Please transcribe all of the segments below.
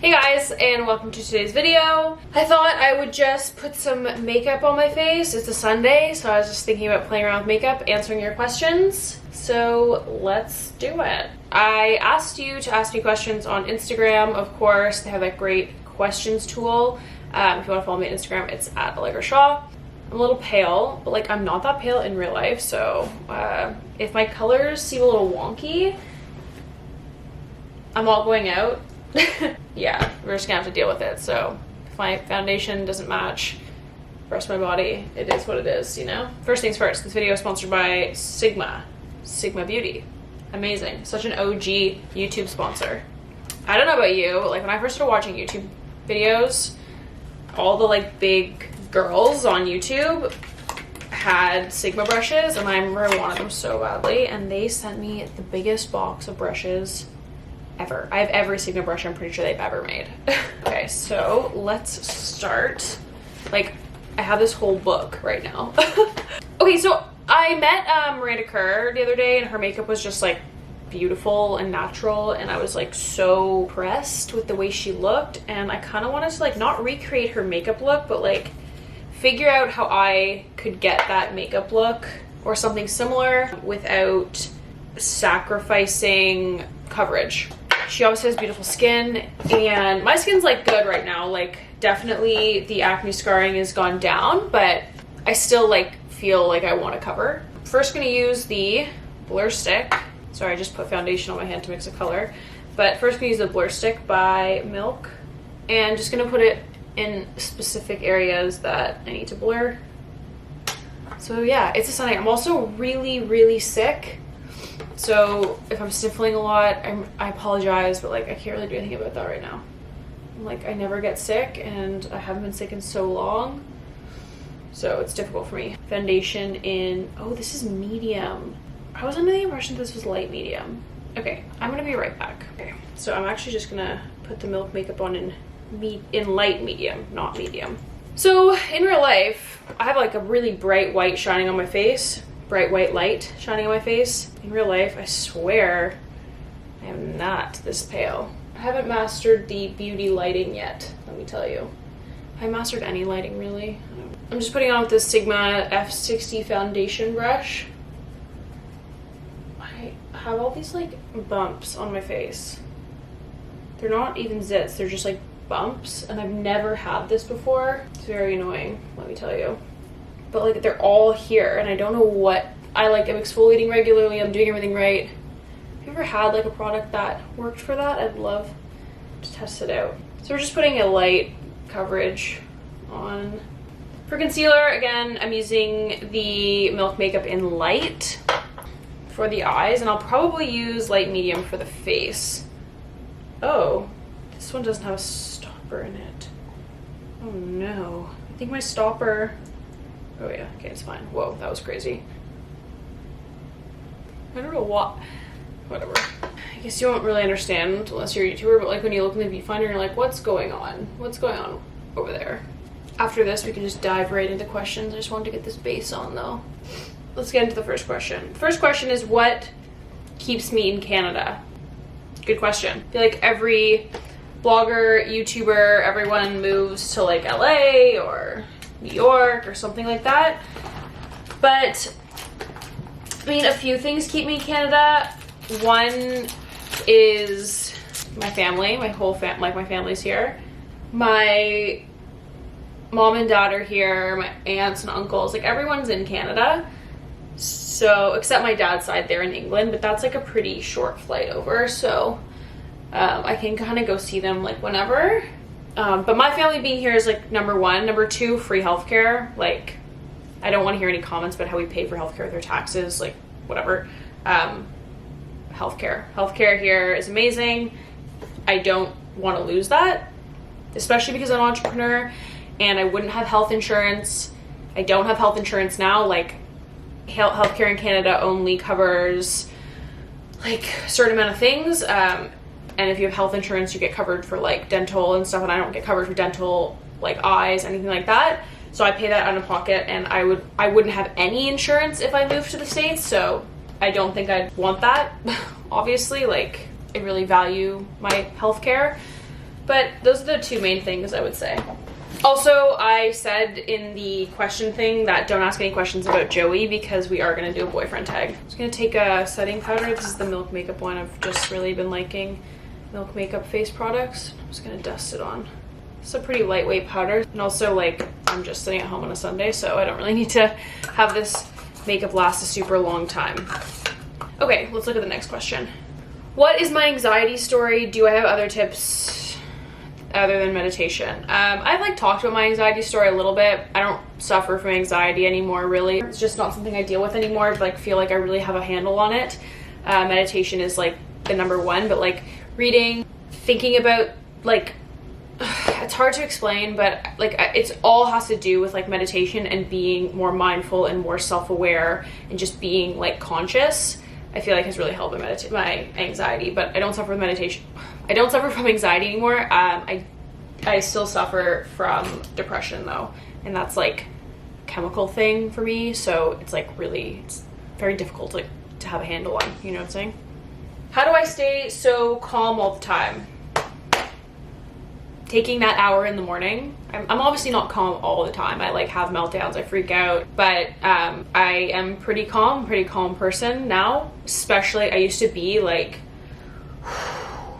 Hey guys, and welcome to today's video. I thought I would just put some makeup on my face. It's a Sunday, so I was just thinking about playing around with makeup, answering your questions. So let's do it. I asked you to ask me questions on Instagram, of course. They have that great questions tool. If you want to follow me on Instagram, it's at Allegra. I'm a little pale, but like I'm not that pale in real life, so if my colors seem a little wonky, I'm all going out. Yeah, we're just gonna have to deal with it. So if my foundation doesn't match the rest of my body, it is what it is, you know? First things first, this video is sponsored by Sigma Beauty. Amazing, such an OG YouTube sponsor. I don't know about you, like when I first started watching YouTube videos, all the like big girls on YouTube had Sigma brushes, and I remember I wanted them so badly, and they sent me the biggest box of brushes ever. I have every Sigma brush I'm pretty sure they've ever made. Okay, so let's start. Like, I have this whole book right now. Okay, so I met Miranda Kerr the other day, and her makeup was just like beautiful and natural, and I was like so impressed with the way she looked, and I kind of wanted to like not recreate her makeup look, but like figure out how I could get that makeup look or something similar without sacrificing coverage. She obviously has beautiful skin, and my skin's like good right now. Like definitely the acne scarring has gone down, but I still like feel like I want to cover. First gonna use the Blur Stick. Sorry, I just put foundation on my hand to mix a color. But first gonna use the Blur Stick by Milk, and just gonna put it in specific areas that I need to blur. So yeah, it's a Sunday. I'm also really sick. So if I'm sniffling a lot, I apologize, but like I can't really do anything about that right now. Like I never get sick, and I haven't been sick in so long, so it's difficult for me. Foundation in, oh, this is medium. I was under the impression this was light medium. Okay, I'm gonna be right back. Okay, so I'm actually just gonna put the Milk makeup on in light medium, not medium. So in real life, I have like a really bright white shining on my face. Bright white light shining on my face. In real life, I swear I am not this pale. I haven't mastered the beauty lighting yet, let me tell you. Have I mastered any lighting really? I'm just putting on with this Sigma F60 foundation brush. I have all these like bumps on my face. They're not even zits, they're just like bumps, and I've never had this before. It's very annoying, let me tell you. But like they're all here, and I don't know what. I like am exfoliating regularly, I'm doing everything right. Have you ever had like a product that worked for that? I'd love to test it out. So we're just putting a light coverage on. For concealer, again, I'm using the Milk makeup in light for the eyes, and I'll probably use light medium for the face. Oh, this one doesn't have a stopper in it. Oh no, I think my stopper. Oh yeah, okay, it's fine. Whoa, that was crazy. I don't know what. Whatever. I guess you won't really understand unless you're a YouTuber, but like when you look in the viewfinder, you're like, what's going on? What's going on over there? After this, we can just dive right into questions. I just wanted to get this base on though. Let's get into the first question. The first question is, what keeps me in Canada? Good question. I feel like every blogger, YouTuber, everyone moves to like LA or New York or something like that, but I mean, a few things keep me in Canada. One is my family, my whole like my family's here. My mom and dad are here, my aunts and uncles, like everyone's in Canada. So except my dad's side, they're in England, but that's like a pretty short flight over, so I can kind of go see them like whenever. But my family being here is like number one. Number two, free healthcare. Like, I don't want to hear any comments about how we pay for healthcare with our taxes, like whatever. Healthcare here is amazing. I don't want to lose that, especially because I'm an entrepreneur and I wouldn't have health insurance. I don't have health insurance now. Like, healthcare in Canada only covers like a certain amount of things. And if you have health insurance, you get covered for like dental and stuff, and I don't get covered for dental, like eyes, anything like that. So I pay that out of pocket, and I wouldn't have any insurance if I moved to the States, so I don't think I'd want that. Obviously, like I really value my healthcare. But those are the two main things I would say. Also, I said in the question thing that don't ask any questions about Joey because we are going to do a boyfriend tag. I'm just going to take a setting powder. This is the Milk Makeup one. I've just really been liking Milk Makeup face products. I'm just going to dust it on. It's a pretty lightweight powder. And also, like, I'm just sitting at home on a Sunday, so I don't really need to have this makeup last a super long time. Okay, let's look at the next question. What is my anxiety story? Do I have other tips other than meditation? I've like talked about my anxiety story a little bit. I don't suffer from anxiety anymore, really. It's just not something I deal with anymore. I like feel like I really have a handle on it. Meditation is like the number one, but like reading, thinking about like, it's hard to explain, but like it's all has to do with like meditation and being more mindful and more self-aware and just being like conscious. I feel like has really helped my anxiety, but I don't suffer with meditation. I don't suffer from anxiety anymore. I still suffer from depression though, and that's like a chemical thing for me. So it's like really, it's very difficult to have a handle on. You know what I'm saying? How do I stay so calm all the time? Taking that hour in the morning. I'm obviously not calm all the time. I like have meltdowns, I freak out, but I am pretty calm person now. Especially I used to be like,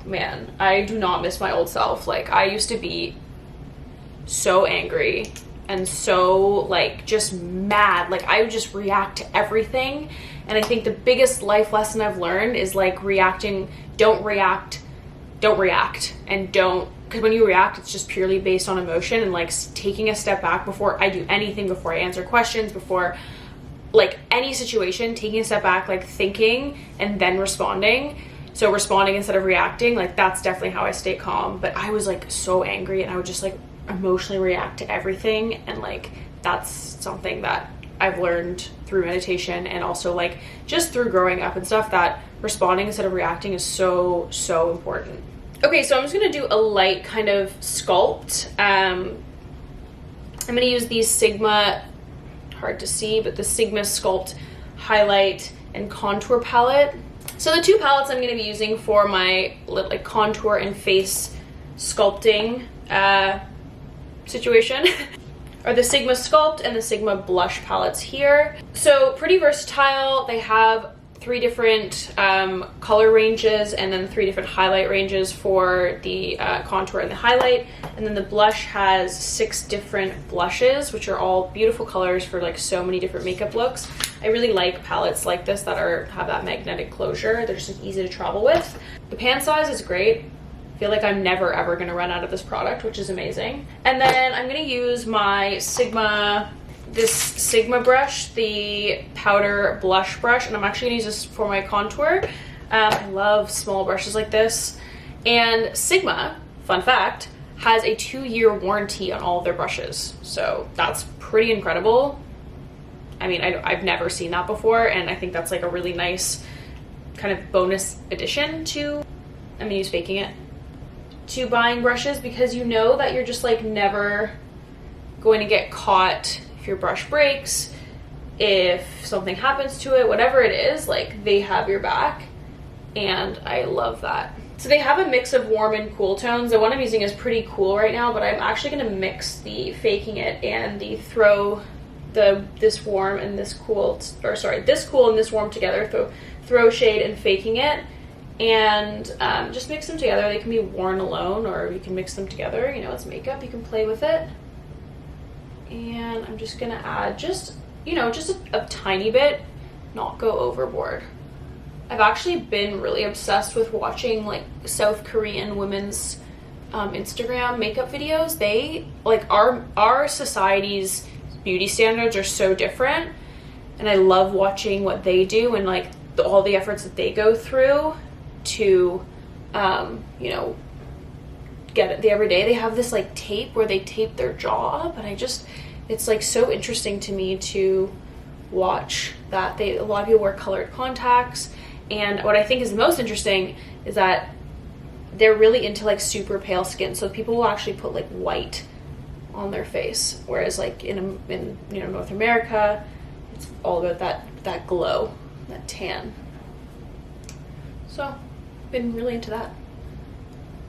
man, I do not miss my old self. Like I used to be so angry and so like just mad. Like I would just react to everything. And I think the biggest life lesson I've learned is like don't react, and don't, because when you react, it's just purely based on emotion, and like taking a step back before I do anything, before I answer questions, before like any situation, taking a step back, like thinking and then responding. So responding instead of reacting, like that's definitely how I stay calm. But I was like so angry and I would just like emotionally react to everything. And like, that's something that I've learned through meditation and also like just through growing up and stuff, that responding instead of reacting is so, so important. Okay, so I'm just gonna do a light kind of sculpt. I'm gonna use these Sigma, hard to see, but the Sigma Sculpt Highlight and Contour Palette. So the two palettes I'm gonna be using for my like contour and face sculpting situation are the Sigma Sculpt and the Sigma Blush palettes here. So pretty versatile. They have 3 different color ranges and then 3 different highlight ranges for the contour and the highlight. And then the blush has 6 different blushes, which are all beautiful colors for like so many different makeup looks. I really like palettes like this that have that magnetic closure. They're just like, easy to travel with. The pan size is great. I feel like I'm never ever gonna run out of this product, which is amazing. And then I'm gonna use my this Sigma brush, the powder blush brush, and I'm actually gonna use this for my contour. I love small brushes like this. And Sigma, fun fact, has a 2-year warranty on all of their brushes. So that's pretty incredible. I mean, I've never seen that before, and I think that's like a really nice kind of bonus addition to, I'm gonna use faking it, to buying brushes, because you know that you're just like never going to get caught if your brush breaks, if something happens to it, whatever it is, like they have your back, and I love that. So they have a mix of warm and cool tones. The one I'm using is pretty cool right now, but I'm actually gonna mix the faking it and the this warm and this cool, or sorry, this cool and this warm together, throw shade and faking it, and just mix them together. They can be worn alone or you can mix them together. You know, it's makeup, you can play with it. And I'm just gonna add just a tiny bit, not go overboard. I've actually been really obsessed with watching like South Korean women's Instagram makeup videos. They like our society's beauty standards are so different, and I love watching what they do and like all the efforts that they go through to you know, get it the every day. They have this like tape where they tape their jaw, but it's like so interesting to me to watch that. A lot of people wear colored contacts, and what I think is the most interesting is that they're really into like super pale skin, so people will actually put like white on their face, whereas like in you know, North America, it's all about that glow, that tan. So been really into that.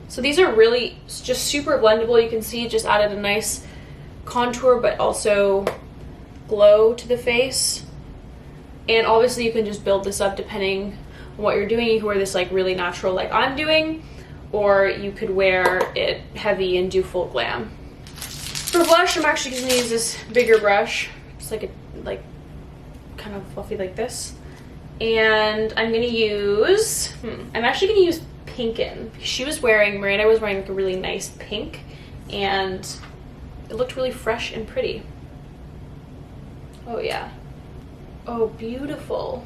So these are really just super blendable. You can see it just added a nice contour, but also glow to the face. And obviously you can just build this up depending on what you're doing. You can wear this like really natural like I'm doing, or you could wear it heavy and do full glam. For blush, I'm actually going to use this bigger brush. It's like kind of fluffy like this. And I'm going to use, I'm actually going to use Pinkin. Miranda was wearing like a really nice pink, and it looked really fresh and pretty. Oh yeah. Oh, beautiful.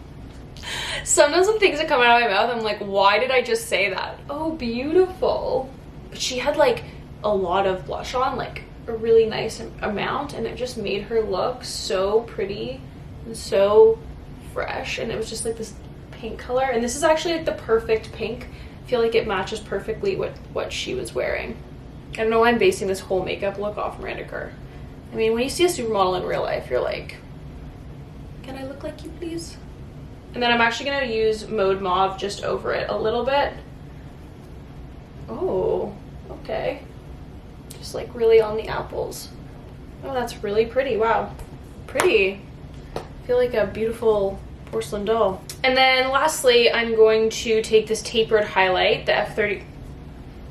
Sometimes when things are coming out of my mouth, I'm like, why did I just say that? Oh, beautiful. But she had like a lot of blush on, like a really nice amount, and it just made her look so pretty and so fresh. And it was just like this pink color, and this is actually like the perfect pink. I feel like it matches perfectly with what she was wearing. I don't know why I'm basing this whole makeup look off Miranda Kerr. I mean, when you see a supermodel in real life, you're like, can I look like you, please? And then I'm actually going to use Mauve Mauve just over it a little bit. Oh, okay. Just like really on the apples. Oh, that's really pretty. Wow. Pretty. I feel like a beautiful porcelain doll. And then lastly, I'm going to take this tapered highlight, the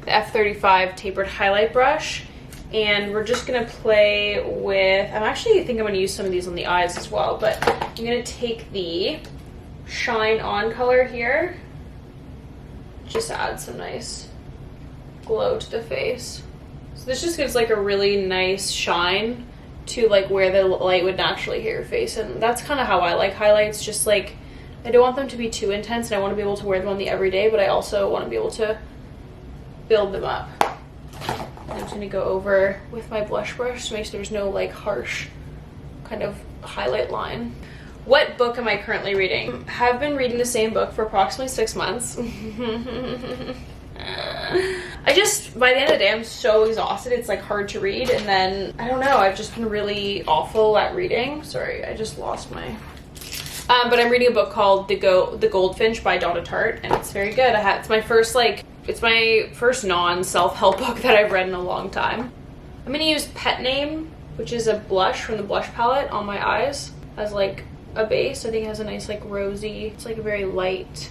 F35 tapered highlight brush, and we're just gonna play with, I think I'm gonna use some of these on the eyes as well, but I'm gonna take the Shine On color here, just add some nice glow to the face. So this just gives like a really nice shine to like where the light would naturally hit your face, and that's kind of how I like highlights. Just like, I don't want them to be too intense, and I want to be able to wear them on the everyday, but I also want to be able to build them up. I'm just going to go over with my blush brush to make sure there's no like harsh kind of highlight line. What book am I currently reading? Have been reading the same book for approximately 6 months. By the end of the day, I'm so exhausted. It's like hard to read, and then I don't know, I've just been really awful at reading. Sorry, I just lost my but I'm reading a book called The Goldfinch by Donna Tartt, and it's very good. It's my first non-self-help book that I've read in a long time. I'm gonna use Pet Name, which is a blush from the blush palette, on my eyes as like a base. I think it has a nice like rosy, it's like a very light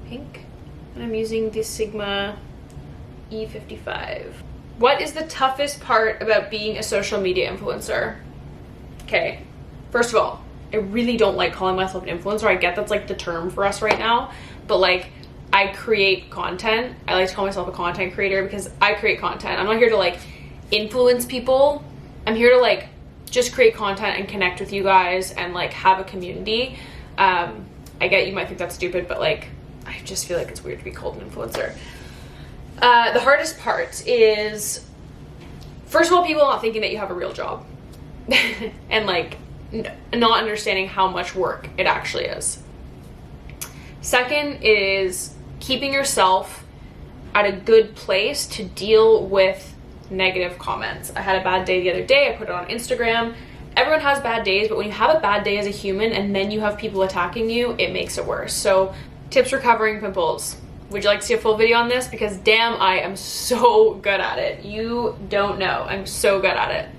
pink. And I'm using the Sigma E55. What is the toughest part about being a social media influencer? Okay, first of all, I really don't like calling myself an influencer. I get that's like the term for us right now, but like, I create content. I like to call myself a content creator because I create content. I'm not here to like influence people. I'm here to like just create content and connect with you guys and like have a community. I get you might think that's stupid, but like, I just feel like it's weird to be called an influencer. The hardest part is, first of all, people not thinking that you have a real job and like not understanding how much work it actually is. Second is keeping yourself at a good place to deal with negative comments. I had a bad day the other day. I put it on Instagram. Everyone has bad days, but when you have a bad day as a human and then you have people attacking you, it makes it worse. So tips for covering pimples. Would you like to see a full video on this? Because damn, I am so good at it. You don't know. I'm so good at it.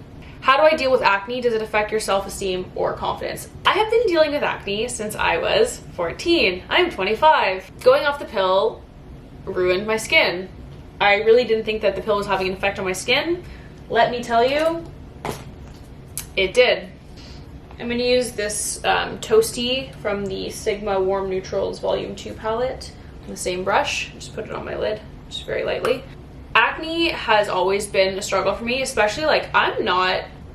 How do I deal with acne? Does it affect your self-esteem or confidence? I have been dealing with acne since I was 14. I'm 25. Going off the pill ruined my skin. I really didn't think that the pill was having an effect on my skin. Let me tell you, it did. I'm gonna use this Toasty from the Sigma Warm Neutrals Volume 2 palette on the same brush. Just put it on my lid, just very lightly. Acne has always been a struggle for me, especially like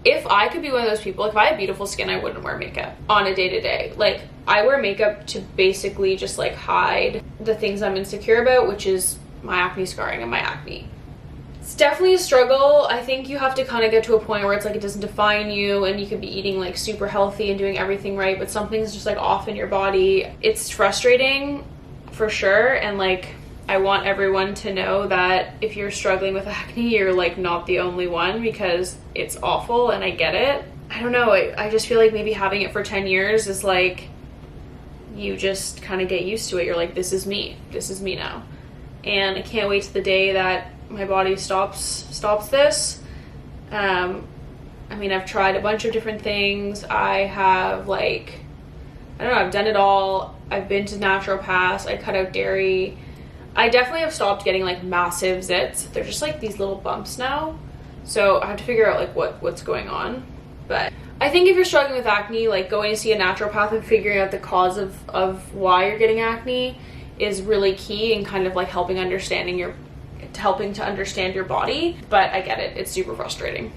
if I could be one of those people, like if I had beautiful skin, I wouldn't wear makeup on a day-to-day. Like I wear makeup to basically just like hide the things I'm insecure about, which is my acne scarring and my acne. It's definitely a struggle. I think you have to kind of get to a point where it's like it doesn't define you and you could be eating like super healthy and doing everything right, but something's just like off in your body. It's frustrating for sure, and like I want everyone to know that if you're struggling with acne, you're like not the only one, because it's awful and I get it. I don't know, I just feel like maybe having it for 10 years is like, you just kind of get used to it. You're like, this is me now. and I can't wait to the day that my body stops this. I mean, I've tried a bunch of different things. I have, like, I don't know, I've done it all. I've been to naturopaths. I cut out dairy. I definitely have stopped getting, like, massive zits. They're just, like, these little bumps now. So I have to figure out, like, what's going on. But I think if you're struggling with acne, like, going to see a naturopath and figuring out the cause of why you're getting acne is really key in kind of, like, helping to understand your body. But I get it. It's super frustrating.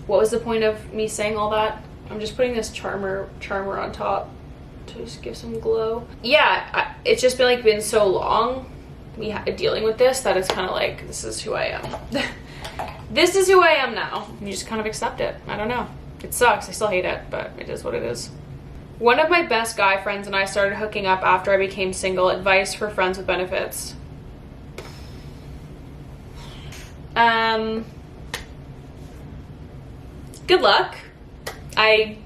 What was the point of me saying all that? I'm just putting this charmer on top to just give some glow. Yeah, it's just been so long me dealing with this that it's kind of like, this is who I am. This is who I am now. You just kind of accept it. I don't know. It sucks. I still hate it, but it is what it is. One of my best guy friends and I started hooking up after I became single. Advice for friends with benefits. Good luck. I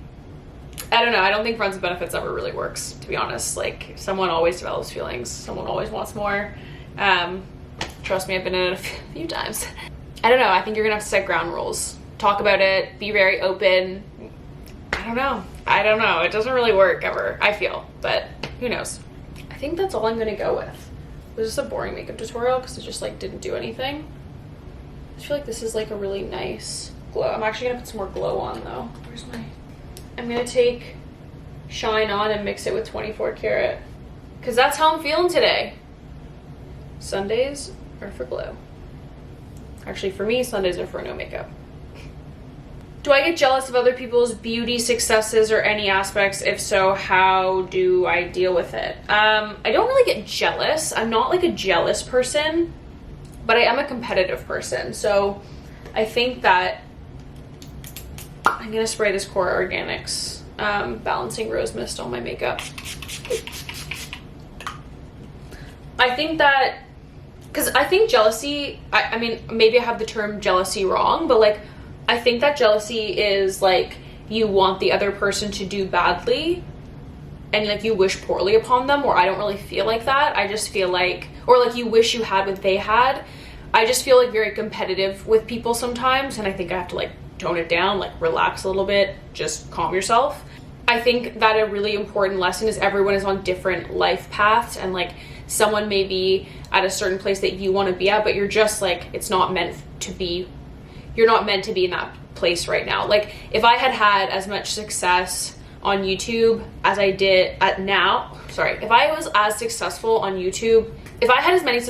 don't know. I don't think friends with benefits ever really works, to be honest. Like, someone always develops feelings. Someone always wants more. Trust me, I've been in it a few times. I don't know. I think you're gonna have to set ground rules. Talk about it. Be very open. I don't know. It doesn't really work ever, I feel, but who knows? I think that's all I'm gonna go with. It was just a boring makeup tutorial because it just, like, didn't do anything. I feel like this is, like, a really nice glow. I'm actually gonna put some more glow on though. I'm gonna take Shine On and mix it with 24 karat because that's how I'm feeling today. Sundays are for glow. Actually, for me, Sundays are for no makeup. Do I get jealous of other people's beauty successes or any aspects? If so, how do I deal with it? I don't really get jealous. I'm not, like, a jealous person, but I am a competitive person. So I think that I'm gonna spray this Core Organics Balancing Rose Mist on my makeup. I think that, because I think jealousy, I mean, maybe I have the term jealousy wrong, but, like, I think that jealousy is, like, you want the other person to do badly and, like, you wish poorly upon them, or I don't really feel like that. I just feel like, or, like, you wish you had what they had. I just feel, like, very competitive with people sometimes, and I think I have to, like, tone it down, like, relax a little bit, just calm yourself. I think that a really important lesson is everyone is on different life paths, and, like, someone may be at a certain place that you want to be at, but you're just, like, it's not meant to be, you're not meant to be in that place right now. Like, if I had as much success on YouTube as I did if I was as successful on YouTube, if I had as many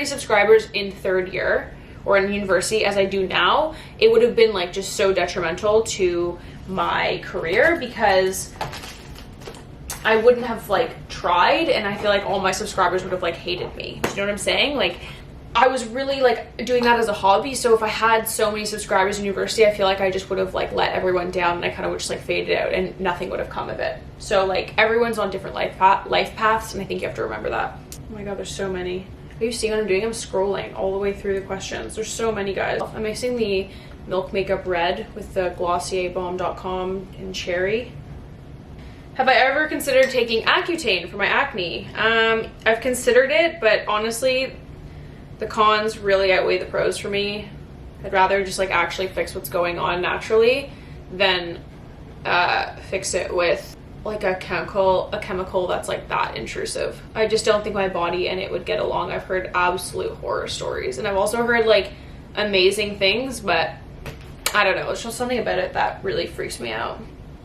subscribers in third year or in university as I do now, it would have been, like, just so detrimental to my career because I wouldn't have, like, tried, and I feel like all my subscribers would have, like, hated me. Do you know what I'm saying? Like, I was really, like, doing that as a hobby, so if I had so many subscribers in university, I feel like I just would have, like, let everyone down, and I kind of would just, like, faded out, and nothing would have come of it. So, like, everyone's on different life paths, and I think you have to remember that. Oh my god, there's so many. Are you seeing what I'm doing? I'm scrolling all the way through the questions. There's so many, guys. I'm mixing the Milk Makeup Red with the GlossierBalm.com in Cherry. Have I ever considered taking Accutane for my acne? I've considered it, but honestly, the cons really outweigh the pros for me. I'd rather just, like, actually fix what's going on naturally than fix it with, like, a chemical that's, like, that intrusive. I just don't think my body and it would get along. I've heard absolute horror stories, and I've also heard, like, amazing things, but I don't know. It's just something about it that really freaks me out.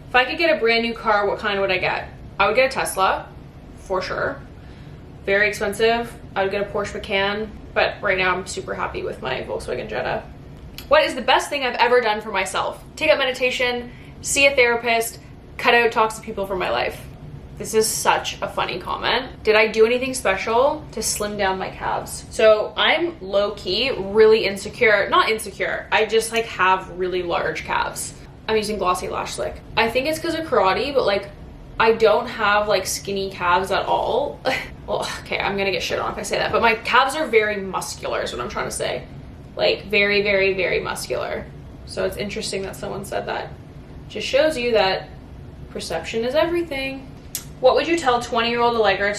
If I could get a brand new car, what kind would I get? I would get a Tesla, for sure. Very expensive. I would get a Porsche Macan, but right now I'm super happy with my Volkswagen Jetta. What is the best thing I've ever done for myself? Take up meditation, see a therapist, cut out toxic people from my life. This is such a funny comment. Did I do anything special to slim down my calves? So I'm low-key really insecure. Not insecure. I just, like, have really large calves. I'm using Glossy Lash Slick. I think it's because of karate, but, like, I don't have, like, skinny calves at all. Well, okay, I'm gonna get shit on if I say that, but my calves are very muscular is what I'm trying to say. Like, very, very, very muscular. So it's interesting that someone said that. Just shows you that perception is everything. What would you tell 20-year-old Allegra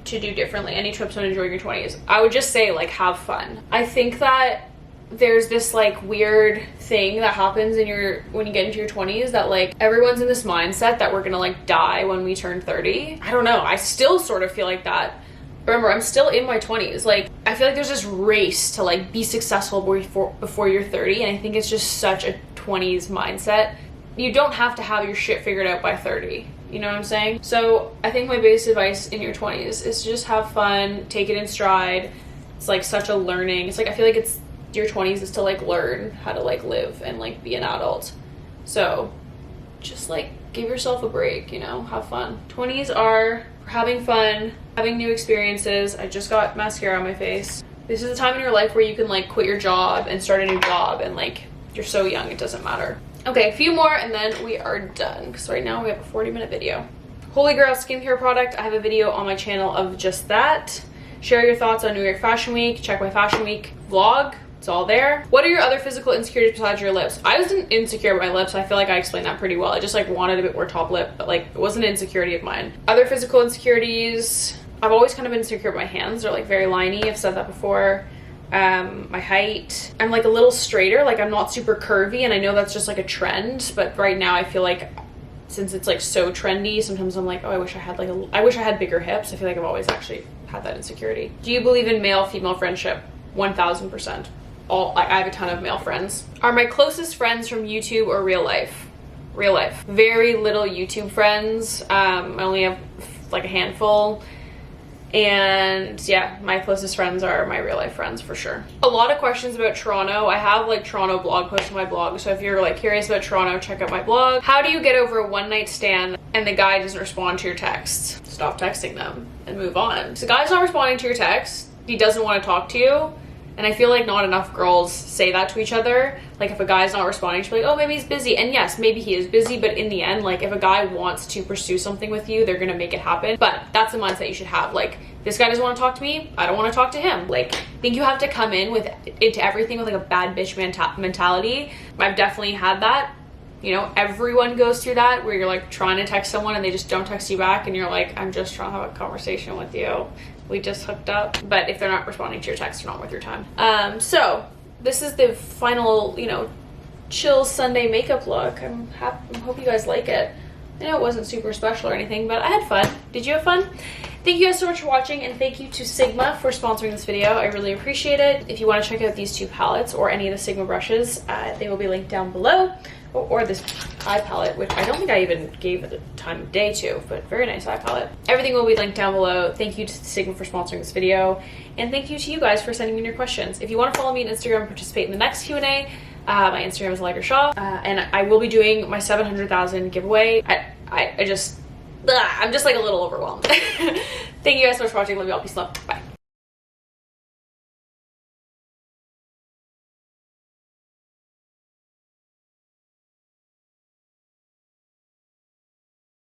to do differently? Any tips on enjoying your 20s? I would just say, like, have fun. I think that there's this like weird thing that happens when you get into your 20s, that like everyone's in this mindset that we're gonna like die when we turn 30. I don't know, I still sort of feel like that. Remember, I'm still in my 20s. Like, I feel like there's this race to like be successful before you're 30, and I think it's just such a 20s mindset. You don't have to have your shit figured out by 30. You know what I'm saying? So I think my biggest advice in your 20s is to just have fun, take it in stride. It's like such a learning. It's like, I feel like it's your 20s is to like learn how to like live and like be an adult. So just like give yourself a break, you know, have fun. 20s are for having fun, having new experiences. I just got mascara on my face. This is a time in your life where you can like quit your job and start a new job, and like you're so young, it doesn't matter. Okay, a few more and then we are done, because right now we have a 40-minute video. Holy Grail skincare product. I have a video on my channel of just that. Share your thoughts on New York Fashion Week. Check my Fashion Week vlog. It's all there. What are your other physical insecurities besides your lips? I wasn't insecure about my lips. I feel like I explained that pretty well. I just like wanted a bit more top lip, but like it wasn't an insecurity of mine. Other physical insecurities, I've always kind of been insecure about my hands. They're like very liney. I've said that before. My height. I'm like a little straighter. Like I'm not super curvy, and I know that's just like a trend, but right now I feel like since it's like so trendy, sometimes I'm like, oh, I wish I had bigger hips. I feel like I've always actually had that insecurity. Do you believe in male-female friendship? 1000%. I have a ton of male friends. Are my closest friends from YouTube or real life? Real life. Very little YouTube friends. I only have like a handful. And yeah, my closest friends are my real life friends for sure. A lot of questions about Toronto. I have like Toronto blog posts on my blog, so if you're like curious about Toronto, check out my blog. How do you get over a one-night stand and the guy doesn't respond to your texts? Stop texting them and move on. So the guy's not responding to your text, he doesn't want to talk to you. And I feel like not enough girls say that to each other. Like if a guy's not responding, she'll be like, oh, maybe he's busy. And yes, maybe he is busy, but in the end, like if a guy wants to pursue something with you, they're gonna make it happen. But that's the mindset you should have. Like, this guy doesn't want to talk to me, I don't want to talk to him. Like, I think you have to come into everything with like a bad bitch mentality. I've definitely had that. You know, everyone goes through that, where you're like trying to text someone and they just don't text you back, and you're like, I'm just trying to have a conversation with you. We just hooked up. But if they're not responding to your text, you're not worth your time. So this is the final, you know, chill Sunday makeup look. I hope you guys like it. I know it wasn't super special or anything, but I had fun. Did you have fun? Thank you guys so much for watching, and thank you to Sigma for sponsoring this video. I really appreciate it. If you want to check out these two palettes or any of the Sigma brushes, they will be linked down below. Or this eye palette, which I don't think I even gave the time of day to, but very nice eye palette. Everything will be linked down below. Thank you to Sigma for sponsoring this video, and thank you to you guys for sending in your questions. If you want to follow me on Instagram and participate in the next Q&A, my Instagram is Allegra Shaw, and I will be doing my 700,000 giveaway. I'm just like a little overwhelmed. Thank you guys so much for watching. Love you all. Peace and love. Bye.